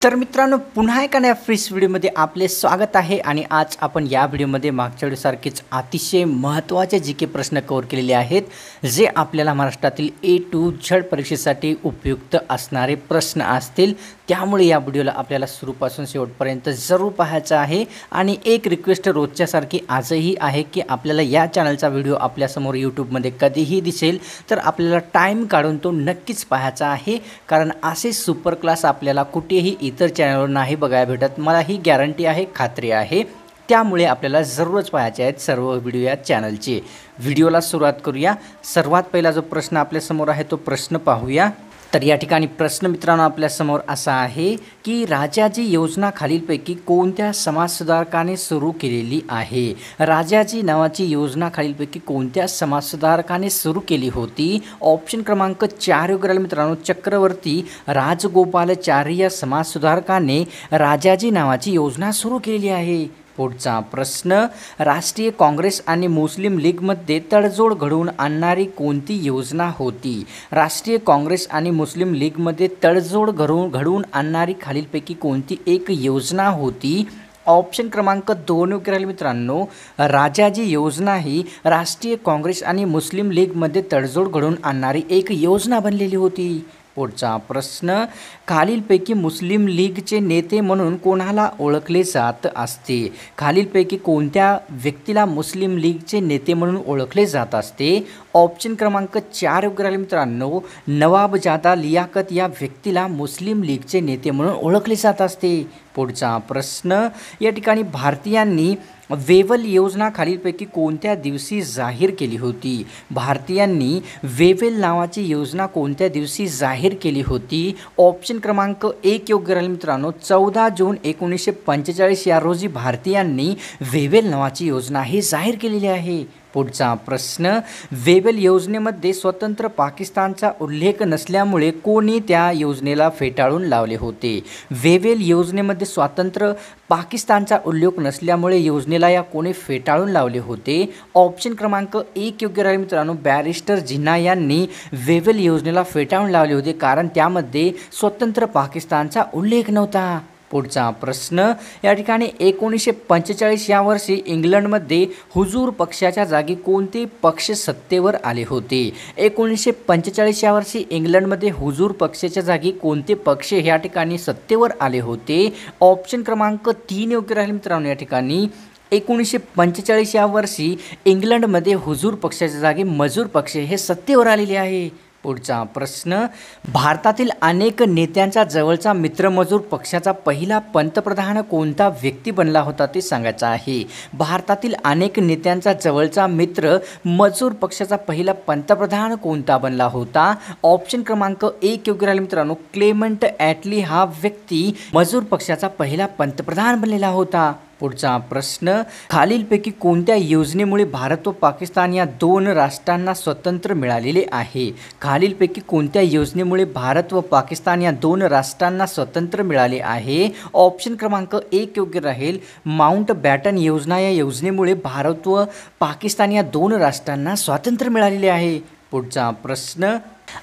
तर मित्रांनो पुन्हा एका नव्या फ्रेश व्हिडिओमध्ये आपले स्वागत आहे आणि आज आपण या व्हिडिओमध्ये मागच्या व्हिडिओसारखेच अतिशय महत्त्वाचे जी.के. प्रश्न कव्हर केलेले आहेत जे आपल्याला महाराष्ट्रातील A to Z परीक्षेसाठी उपयुक्त असणारे प्रश्न असतील। त्यामुळे या व्हिडिओला आपल्याला सुरूपासून शेवटपर्यंत जरूर पाहायचं आहे आणि एक रिक्वेस्ट रोजच्यासारखी आजही आहे की आपल्याला या चॅनलचा व्हिडिओ आपल्यासमोर यूट्यूबमध्ये कधीही दिसेल तर आपल्याला टाईम काढून तो नक्कीच पाहायचा आहे, कारण असे सुपर क्लास आपल्याला कुठेही इतर चॅनलवर नाही बघायला भेटत। मला ही गॅरंटी आहे, खात्री आहे। त्यामुळे आपल्याला जरूरच पाहायचे आहेत सर्व व्हिडिओ या चॅनलचे। व्हिडिओला सुरुवात करूया। सर्वात पहिला जो प्रश्न आपल्यासमोर आहे तो प्रश्न पाहूया। तर या ठिकाणी प्रश्न मित्रांनो आपल्यासमोर असा आहे की राजाजी योजना खालीलपैकी कोणत्या समाजसुधारकाने सुरू केलेली आहे। राजाजी नावाची योजना खालीलपैकी कोणत्या समाजसुधारकाने सुरू केली होती। ऑप्शन क्रमांक 4 योग्य राहील मित्रांनो, चक्रवर्ती राजगोपालाचारी या समाजसुधारकाने राजाजी नावाची योजना सुरू केलेली आहे। पुढचा प्रश्न, राष्ट्रीय काँग्रेस आणि मुस्लिम लीगमध्ये तडजोड घडवून आणणारी कोणती योजना होती। राष्ट्रीय काँग्रेस आणि मुस्लिम लीगमध्ये तडजोड घडवून आणणारी खालीलपैकी कोणती एक योजना होती। ऑप्शन क्रमांक 2 योग्य राहील मित्रांनो, राजाजी योजना ही राष्ट्रीय काँग्रेस आणि मुस्लिम लीगमध्ये तडजोड घडवून आणणारी एक योजना बनलेली होती। पुढचा प्रश्न, खालीलपैकी मुस्लिम लीगचे नेते म्हणून कोणाला ओळखले जात असते। खालीलपैकी कोणत्या व्यक्तीला मुस्लिम लीगचे नेते म्हणून ओळखले जात असते। ऑप्शन क्रमांक 4 योग्य राहील मित्रांनो, नवाबजादा लियाकत या व्यक्तीला मुस्लिम लीगचे नेते म्हणून ओळखले जात असते। पुढचा प्रश्न, या ठिकाणी भारतीयांनी वेव्हल योजना खालीलपैकी कोणत्या दिवशी जाहीर केली होती। भारतीयांनी वेव्हल नावाची योजना कोणत्या दिवशी जाहीर केली होती। ऑप्शन क्रमांक 1 योग्य राहील मित्रांनो, 14 जून 1945 या रोजी भारतीयांनी वेव्हल नावाची योजना ही जाहीर केलेली आहे। पुढचा प्रश्न, वेव्हल योजनेमध्ये स्वतंत्र पाकिस्तानचा उल्लेख नसल्यामुळे कोणी त्या योजनेला फेटाळून लावले होते। वेव्हल योजनेमध्ये स्वतंत्र पाकिस्तानचा उल्लेख नसल्यामुळे योजनेला या कोणी फेटाळून लावले होते। ऑप्शन क्रमांक 1 योग्य राहील मित्रांनो, बॅरिस्टर जिन्ना यांनी वेव्हल योजनेला फेटाळून लावले होते, कारण त्यामध्ये स्वतंत्र पाकिस्तानचा उल्लेख नव्हता। पुढचा प्रश्न, या ठिकाणी 1945 या वर्षी इंग्लंडमध्ये हुजूर पक्षाच्या जागी कोणते पक्ष सत्तेवर आले होते। 1945 या वर्षी इंग्लंडमध्ये हुजूर पक्षाच्या जागी कोणते पक्ष या ठिकाणी सत्तेवर आले होते। ऑप्शन क्रमांक 3 योग्य राहील मित्रांनो, या ठिकाणी 1945 या वर्षी इंग्लंडमध्ये हुजूर पक्षाच्या जागी मजूर पक्ष हे सत्तेवर आलेले आहे। पुढचा प्रश्न, भारतातील अनेक नेत्यांचा जवळचा मित्र मजूर पक्षाचा पहिला पंतप्रधान कोणता व्यक्ती बनला होता ते सांगायचं आहे। भारतातील अनेक नेत्यांचा जवळचा मित्र मजूर पक्षाचा पहिला पंतप्रधान कोणता बनला होता। ऑप्शन क्रमांक 1 योग्य राहील मित्रांनो, क्लेमेंट ॲटली हा व्यक्ती मजूर पक्षाचा पहिला पंतप्रधान बनलेला होता। पुढचा प्रश्न, खालीलपैकी कोणत्या योजनेमुळे भारत व पाकिस्तान या दोन राष्ट्रांना स्वातंत्र्य मिळालेले आहे। खालीलपैकी कोणत्या योजनेमुळे भारत व पाकिस्तान या दोन राष्ट्रांना स्वातंत्र्य मिळाले आहे। ऑप्शन क्रमांक 1 योग्य राहील, माउंट बॅटन योजना या योजनेमुळे भारत व पाकिस्तान या दोन राष्ट्रांना स्वातंत्र्य मिळालेले आहे। पुढचा प्रश्न,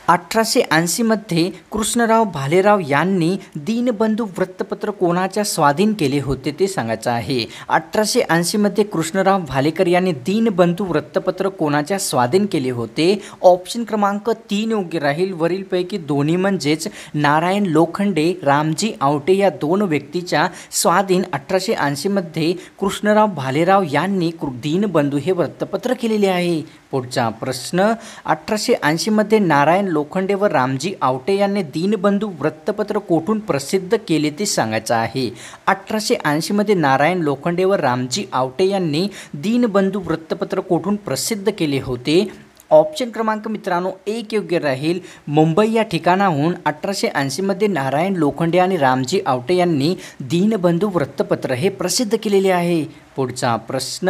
1880 मध्ये कृष्णराव भालेराव यांनी दीनबंधू वृत्तपत्र कोणाच्या स्वाधीन केले होते ते सांगायचं आहे। 1880 मध्ये कृष्णराव भालेकर यांनी दीनबंधू वृत्तपत्र कोणाच्या स्वाधीन केले होते। ऑप्शन क्रमांक 3 योग्य राहील, वरीलपैकी दोन्ही म्हणजेच नारायण लोखंडे, रामजी आवटे या दोन व्यक्तीच्या स्वाधीन 1880 मध्ये कृष्णराव भालेराव यांनी दीनबंधू हे वृत्तपत्र केलेले आहे। पुढचा प्रश्न, 1880 मध्ये नारायण लोखंडे व रामजी आवटे यांनी दीनबंधू वृत्तपत्र कोठून प्रसिद्ध केले ते सांगायचं आहे। 1880 मध्ये नारायण लोखंडे व रामजी आवटे यांनी दीनबंधू वृत्तपत्र कोठून प्रसिद्ध केले होते। ऑप्शन क्रमांक मित्रांनो 1 योग्य राहील, मुंबई या ठिकाणाहून 1880 मध्ये नारायण लोखंडे आणि रामजी आवटे यांनी दीनबंधू वृत्तपत्र हे प्रसिद्ध केलेले आहे। पुढचा प्रश्न,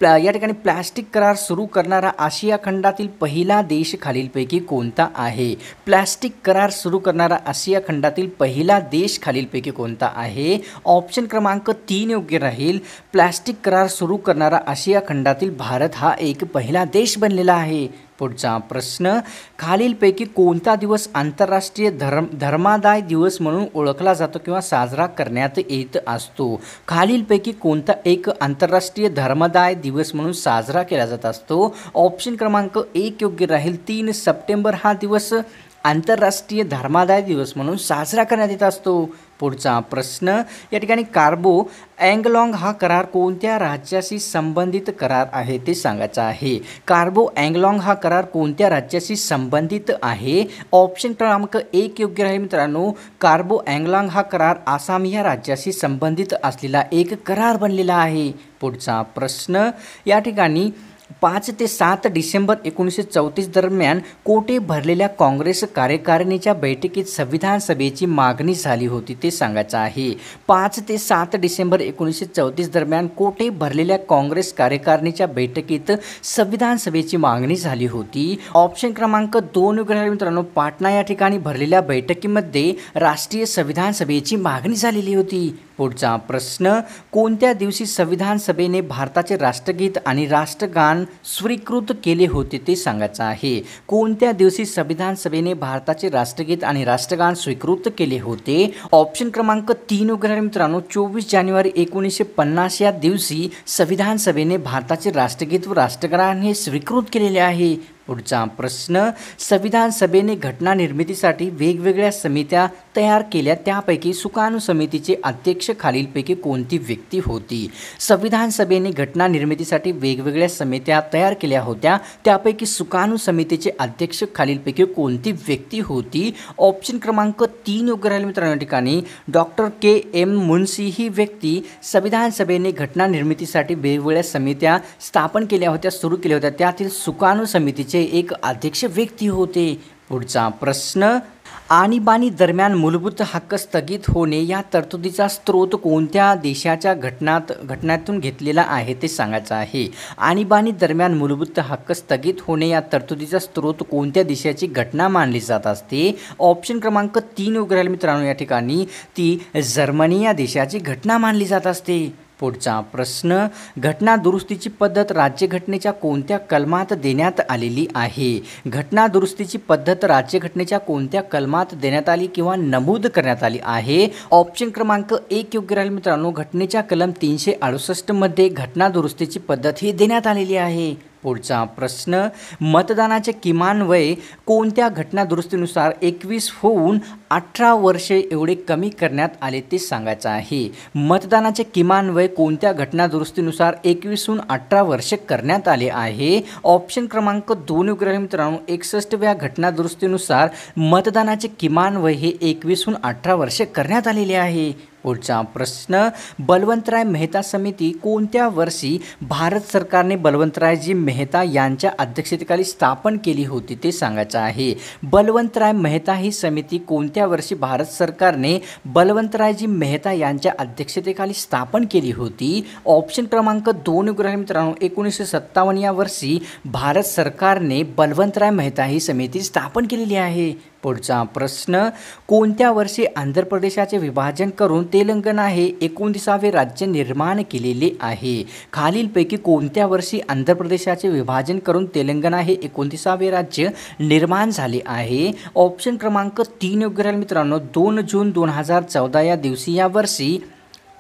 या ठिकाणी प्लास्टिक करार सुरू करणारा आशिया खंडातील पहिला देश खालीलपैकी कोणता आहे। प्लास्टिक करार सुरू करणारा आशिया खंडातील पहिला देश खालीलपैकी कोणता आहे। ऑप्शन क्रमांक 3 योग्य राहील, प्लास्टिक करार सुरू करणारा आशिया खंडातील भारत हा एक पहिला देश बनलेला आहे। पुढचा प्रश्न, खालीलपैकी कोणता दिवस आंतरराष्ट्रीय धर्मादाय दिवस म्हणून ओळखला जातो किंवा साजरा करण्यात येत असतो? खालीलपैकी कोणता एक आंतरराष्ट्रीय धर्मादाय दिवस म्हणून साजरा केला जात असतो? ऑप्शन क्रमांक 1 योग्य राहील. 3 सप्टेंबर हा दिवस आंतरराष्ट्रीय धर्मादाय दिवस म्हणून साजरा करण्यात येत असतो. पुढचा प्रश्न, या ठिकाणी कार्बो अँगलाँग हा करार कोणत्या राज्याशी संबंधित करार आहे ते सांगायचं आहे. कार्बो अँगलाँग हा करार कोणत्या राज्याशी संबंधित आहे? ऑप्शन क्रमांक 1 योग्य राहील मित्रांनो. कार्बो अँगलाँग हा करार आसाम या राज्याशी संबंधित असलेला एक करार बनलेला आहे. पुढचा प्रश्न, या ठिकाणी 5 ते 7 डिसेंबर 1934 दरम्यान कोठे भरलेल्या काँग्रेस कार्यकारिणीच्या बैठकीत संविधान सभेची मागणी झाली होती ते सांगायचं आहे. 5 ते 7 डिसेंबर 1934 दरम्यान कोठे भरलेल्या काँग्रेस कार्यकारिणीच्या बैठकीत संविधान सभेची मागणी झाली होती? ऑप्शन क्रमांक 2 योग्य राहील मित्रांनो. पाटणा या ठिकाणी भरलेल्या बैठकीमध्ये राष्ट्रीय संविधान सभेची मागणी झालेली होती. पुढचा प्रश्न, कोणत्या दिवशी संविधान सभेने भारताचे राष्ट्रगीत आणि राष्ट्रगान स्वीकृत केले होते ते सांगायचं आहे. कोणत्या दिवशी संविधान सभेने भारताचे राष्ट्रगीत आणि राष्ट्रगान स्वीकृत केले होते? ऑप्शन क्रमांक 3 योग्य राहील मित्रांनो. 24 जानेवारी 1950 या दिवशी संविधान सभेने भारताचे राष्ट्रगीत व राष्ट्रगान हे स्वीकृत केलेले आहे. पुढचा प्रश्न, संविधान सभेने घटना निर्मितीसाठी वेगवेगळ्या समित्या तयार केल्या, त्यापैकी सुकाणू समितीचे अध्यक्ष खालीलपैकी कोणती व्यक्ती होती? संविधान सभेने घटना निर्मितीसाठी वेगवेगळ्या समित्या तयार केल्या होत्या, त्यापैकी सुकाणू समितीचे अध्यक्ष खालीलपैकी कोणती व्यक्ती होती? ऑप्शन क्रमांक 3 योग्य राहील मित्रांनो. या ठिकाणी डॉक्टर के.एम. मुन्शी ही व्यक्ती संविधान सभेने घटना निर्मितीसाठी वेगवेगळ्या समित्या स्थापन केल्या होत्या, सुरू केल्या होत्या, त्यातील सुकाणू समितीचे एक अध्यक्ष व्यक्ती होते. पुढचा प्रश्न, आणीबाणी दरम्यान मूलभूत हक्क स्थगित होणे या तरतुदीचा स्रोत कोणत्या देशाच्या घटनातून घेतलेला आहे ते सांगायचं आहे. आणीबाणी दरम्यान मूलभूत हक्क स्थगित होणे या तरतुदीचा स्रोत कोणत्या देशाची घटना मानली जात असते? ऑप्शन क्रमांक 3 योग्य राहील मित्रांनो. या ठिकाणी ती जर्मनी या देशाची घटना मानली जात असते. पुढचा प्रश्न, घटना दुरुस्तीची पद्धत राज्यघटनेच्या कोणत्या कलमात देण्यात आलेली आहे? घटना दुरुस्तीची पद्धत राज्यघटनेच्या कोणत्या कलमात देण्यात आली किंवा नमूद करण्यात आली आहे? ऑप्शन क्रमांक 1 योग्य राहील मित्रांनो. घटनेच्या कलम 368 मध्ये घटना दुरुस्तीची पद्धत ही देण्यात आलेली आहे. पुढचा प्रश्न, मतदानाचे किमान वय कोणत्या घटना दुरुस्तीनुसार 21 होऊन 18 वर्षे एवढे कमी करण्यात आले ते सांगायचं आहे. मतदानाचे किमान वय कोणत्या घटना दुरुस्तीनुसार 21हून 18 वर्षे करण्यात आले आहे? ऑप्शन क्रमांक 2 योग्य राहील मित्रांनो. 61व्या घटना दुरुस्तीनुसार मतदानाचे किमान वय हे 21हून 18 वर्षे करण्यात आलेले आहे. पुढचा प्रश्न, बलवंतराय मेहता समिती कोणत्या वर्षी भारत सरकारने बलवंतरायजी मेहता यांच्या अध्यक्षतेखाली स्थापन केली होती ते सांगायचं आहे. बलवंतराय मेहता ही समिती कोणत्या वर्षी भारत सरकारने बलवंतरायजी मेहता यांच्या अध्यक्षतेखाली स्थापन केली होती? ऑप्शन क्रमांक 2 योग्य राहील मित्रांनो. 1957 या वर्षी भारत सरकारने बलवंतराय मेहता ही समिती स्थापन केलेली आहे. पुढचा प्रश्न, कोणत्या वर्षी आंध्र प्रदेशाचे विभाजन करून तेलंगणा हे 29वे राज्य निर्माण केलेले आहे? खालीलपैकी कोणत्या वर्षी आंध्र प्रदेशाचे विभाजन करून तेलंगणा हे 29वे राज्य निर्माण झाले आहे? ऑप्शन क्रमांक 3 योग्य राहील मित्रांनो. 2 जून 2014 या दिवशी या वर्षी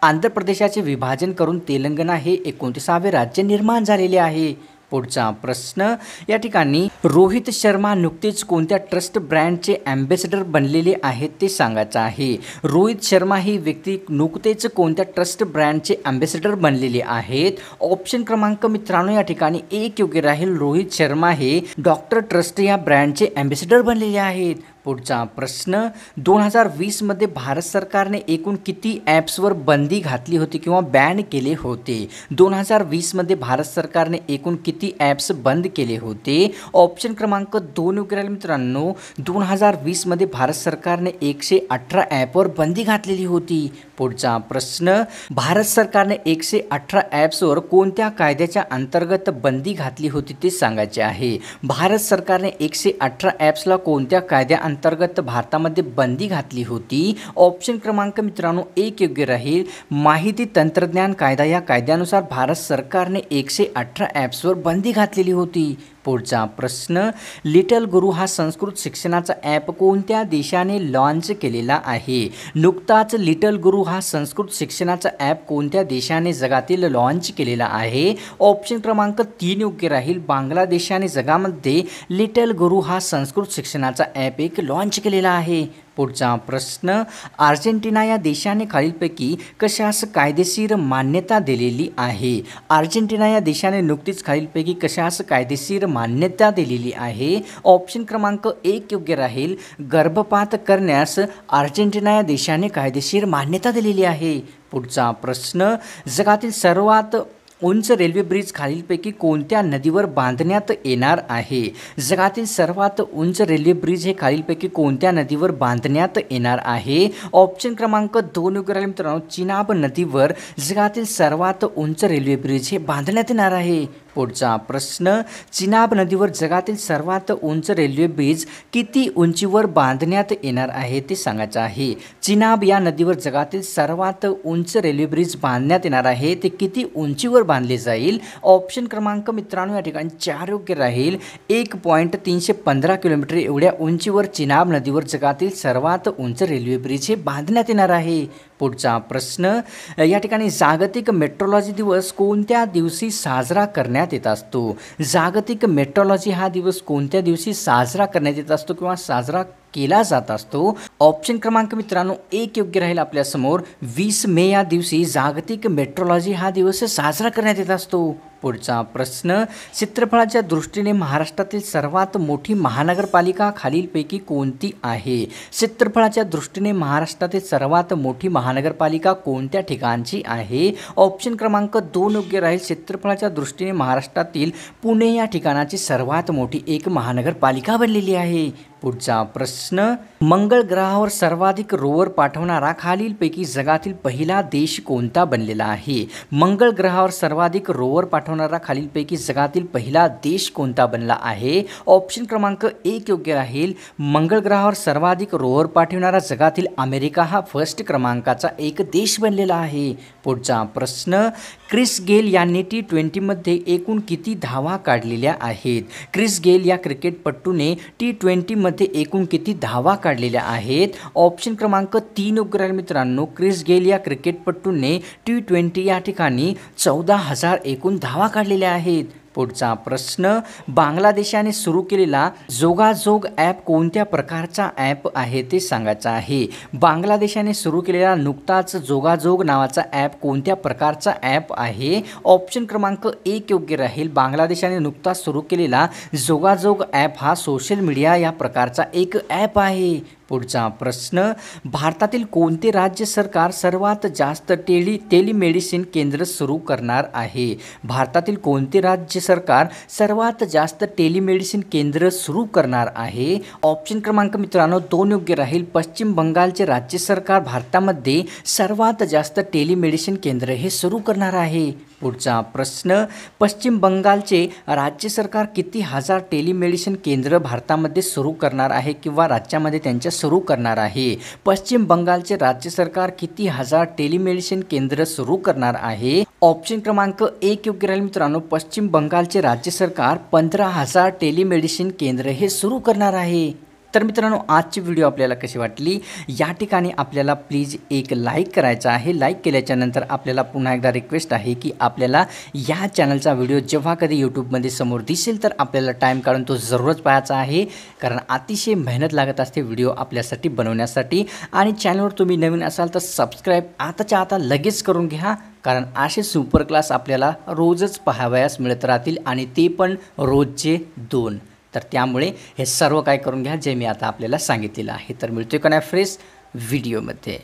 आंध्र प्रदेशाचे विभाजन करून तेलंगणा हे 29वे राज्य निर्माण झालेले आहे. पुढचा प्रश्न, या ठिकाणी रोहित शर्मा नुकतेच कोणत्या ट्रस्ट ब्रँडचे ॲम्बेसेडर बनलेले आहेत ते सांगायचं आहे. रोहित शर्मा ही व्यक्ती नुकतेच कोणत्या ट्रस्ट ब्रँडचे ॲम्बेसेडर बनलेले आहेत? ऑप्शन क्रमांक मित्रांनो या ठिकाणी 1 योग्य राहील. रोहित शर्मा हे डॉक्टर ट्रस्ट या ब्रँडचे ॲम्बेसेडर बनलेले आहेत. पुढचा प्रश्न, 2020 मध्ये भारत सरकारने एकूण किती ॲप्सवर बंदी घातली होती किंवा बॅन केले होते? 2020 मध्ये भारत सरकारने एकूण किती ॲप्स बंद केले होते? ऑप्शन क्रमांक 2 योग्य राहील मित्रांनो. 2020 मध्ये भारत सरकारने 118 ॲपवर बंदी घातलेली होती. पुढचा प्रश्न, भारत सरकारने 118 ॲप्सवर कोणत्या कायद्याच्या अंतर्गत बंदी घातली होती ते सांगायचे आहे. भारत सरकारने 118 ॲप्सला कोणत्या कायद्या अंतर्गत भारतामध्ये बंदी घातली होती? ऑप्शन क्रमांक मित्रांनो 1 योग्य राहील. माहिती तंत्रज्ञान कायदा या कायद्यानुसार भारत सरकारने 118 ॲप्सवर बंदी घातलेली होती. पुढचा प्रश्न, लिटल गुरु हा संस्कृत शिक्षणाचा ॲप कोणत्या देशाने लॉन्च केलेला आहे? नुकताच लिटल गुरु हा संस्कृत शिक्षणाचा ॲप कोणत्या देशाने जगातील लॉन्च केलेला आहे? ऑप्शन क्रमांक 3 योग्य राहील. बांगलादेशाने जगामध्ये लिटल गुरु हा संस्कृत शिक्षणाचा ॲप एक लॉन्च केलेला आहे. पुढचा प्रश्न, अर्जेंटिना या देशाने खालीलपैकी कशास कायदेशीर मान्यता दिलेली आहे? अर्जेंटिना या देशाने नुकतीच खालीलपैकी कशास कायदेशीर मान्यता दिलेली आहे? ऑप्शन क्रमांक 1 योग्य राहील. गर्भपात करण्यास अर्जेंटिना या देशाने कायदेशीर मान्यता दिलेली आहे. पुढचा प्रश्न, जगातील सर्वात उंच रेल्वे ब्रिज खालीलपैकी कोणत्या नदीवर बांधण्यात येणार आहे? जगातील सर्वात उंच रेल्वे ब्रिज हे खालीलपैकी कोणत्या नदीवर बांधण्यात येणार आहे? ऑप्शन क्रमांक 2 योग्य राहील मित्रांनो. चिनाब नदीवर जगातील सर्वात उंच रेल्वे ब्रिज हे बांधण्यात येणार आहे. पुढचा प्रश्न, चिनाब नदीवर जगातील सर्वात उंच रेल्वे ब्रिज किती उंचीवर बांधण्यात येणार आहे ते सांगायचं आहे. चिनाब या नदीवर जगातील सर्वात उंच रेल्वे ब्रिज बांधण्यात येणार आहे, ते किती उंचीवर बांधले जाईल? ऑप्शन क्रमांक मित्रांनो या ठिकाणी 4 योग्य राहील. 1.315 किलोमीटर एवढ्या उंचीवर चिनाब नदीवर जगातील सर्वात उंच रेल्वे ब्रिज हे बांधण्यात येणार आहे. पुढचा प्रश्न, या ठिकाणी जागतिक मेट्रोलॉजी दिवस कोणत्या दिवशी साजरा करण्यात येत असतो? जागतिक मेट्रोलॉजी हा दिवस कोणत्या दिवशी साजरा करण्यात येत असतो किंवा साजरा केला जात असतो? ऑप्शन क्रमांक मित्रांनो 1 योग्य राहील आपल्यासमोर. 20 मे या दिवशी जागतिक मेट्रोलॉजी हा दिवस साजरा करण्यात येत असतो. पुढचा प्रश्न, क्षेत्रफळाच्या दृष्टीने महाराष्ट्रातील सर्वात मोठी महानगरपालिका खालीलपैकी कोणती आहे? क्षेत्रफळाच्या दृष्टीने महाराष्ट्रातील सर्वात मोठी महानगरपालिका कोणत्या ठिकाणची आहे? ऑप्शन क्रमांक 2 योग्य राहील. क्षेत्रफळाच्या दृष्टीने महाराष्ट्रातील पुणे या ठिकाणाची सर्वात मोठी एक महानगरपालिका बनलेली आहे. पुढचा प्रश्न, मंगळ ग्रहावर सर्वाधिक रोवर पाठवणारा खालीलपैकी जगातील पहिला देश कोणता बनलेला आहे? मंगळ ग्रहावर सर्वाधिक रोवर पाठवणारा खालीलपैकी जगातील पहिला देश कोणता बनला आहे? ऑप्शन क्रमांक 1 योग्य राहील. मंगळ ग्रहावर सर्वाधिक रोवर पाठवणारा जगातील अमेरिका हा फर्स्ट क्रमांकाचा एक देश बनलेला आहे. पुढचा प्रश्न, क्रिस गेल यांनी T20मध्ये एकूण किती धावा काढलेल्या आहेत? क्रिस गेल या क्रिकेटपटूने T20मध्ये एकूण किती धावा काढलेल्या आहेत? ऑप्शन क्रमांक 3 योग्य राहील मित्रांनो. क्रिस गेल या क्रिकेटपटूने T20 या ठिकाणी 14,000 एकूण धावा काढलेल्या आहेत. पुढचा प्रश्न, बांगलादेशाने सुरू केलेला जोगाजोग ॲप कोणत्या प्रकारचा ॲप आहे ते सांगायचं आहे. बांगलादेशाने सुरू केलेला नुकताच जोगाजोग नावाचा ॲप कोणत्या प्रकारचा ॲप आहे? ऑप्शन क्रमांक 1 योग्य राहील. बांगलादेशाने नुकताच सुरू केलेला जोगाजोग ॲप हा सोशल मीडिया या प्रकारचा एक ॲप आहे. पुढचा प्रश्न, भारतातील कोणते राज्य सरकार सर्वात जास्त टेलिमेडिसिन केंद्र सुरू करणार आहे? भारतातील कोणते राज्य सरकार सर्वात जास्त टेलिमेडिसिन केंद्र सुरू करणार आहे? ऑप्शन क्रमांक मित्रांनो 2 योग्य राहील. पश्चिम बंगालचे राज्य सरकार भारतामध्ये सर्वात जास्त टेलिमेडिसिन केंद्र हे सुरू करणार आहे. पुढचा प्रश्न, पश्चिम बंगालचे राज्य सरकार किती हजार टेलिमेडिसिन केंद्र भारतामध्ये सुरू करणार आहे किंवा राज्यामध्ये त्यांच्या सुरू करणार आहे? पश्चिम बंगालचे राज्य सरकार किती हजार टेलिमेडिसिन केंद्र सुरू करणार आहे? ऑप्शन क्रमांक 1 योग्य राहील मित्रांनो. पश्चिम बंगालचे राज्य सरकार 15,000 टेलिमेडिसिन केंद्र हे सुरू करणार आहे. तर मित्रांनो, आजची व्हिडिओ आपल्याला कशी वाटली या ठिकाणी आपल्याला प्लीज एक लाईक करायचा आहे. लाईक केल्याच्या नंतर आपल्याला पुन्हा एकदा रिक्वेस्ट आहे की आपल्याला या चॅनलचा व्हिडिओ जेव्हा कधी यूट्यूबमध्ये समोर दिसेल तर आपल्याला टाईम काढून तो जरूरच पाहायचा आहे, कारण अतिशय मेहनत लागत असते व्हिडिओ आपल्यासाठी बनवण्यासाठी. आणि चॅनलवर तुम्ही नवीन असाल तर सबस्क्राईब आताच्या आता लगेच करून घ्या, कारण असे सुपर क्लास आपल्याला रोजच पाहावयास मिळत राहतील आणि ते पण रोजचे 2. तर त्यामुळे हे सर्व काय करून घ्या जे मी आता आपल्याला सांगितलेलं आहे. तर मिळतोय का नाही फ्रेश व्हिडिओमध्ये.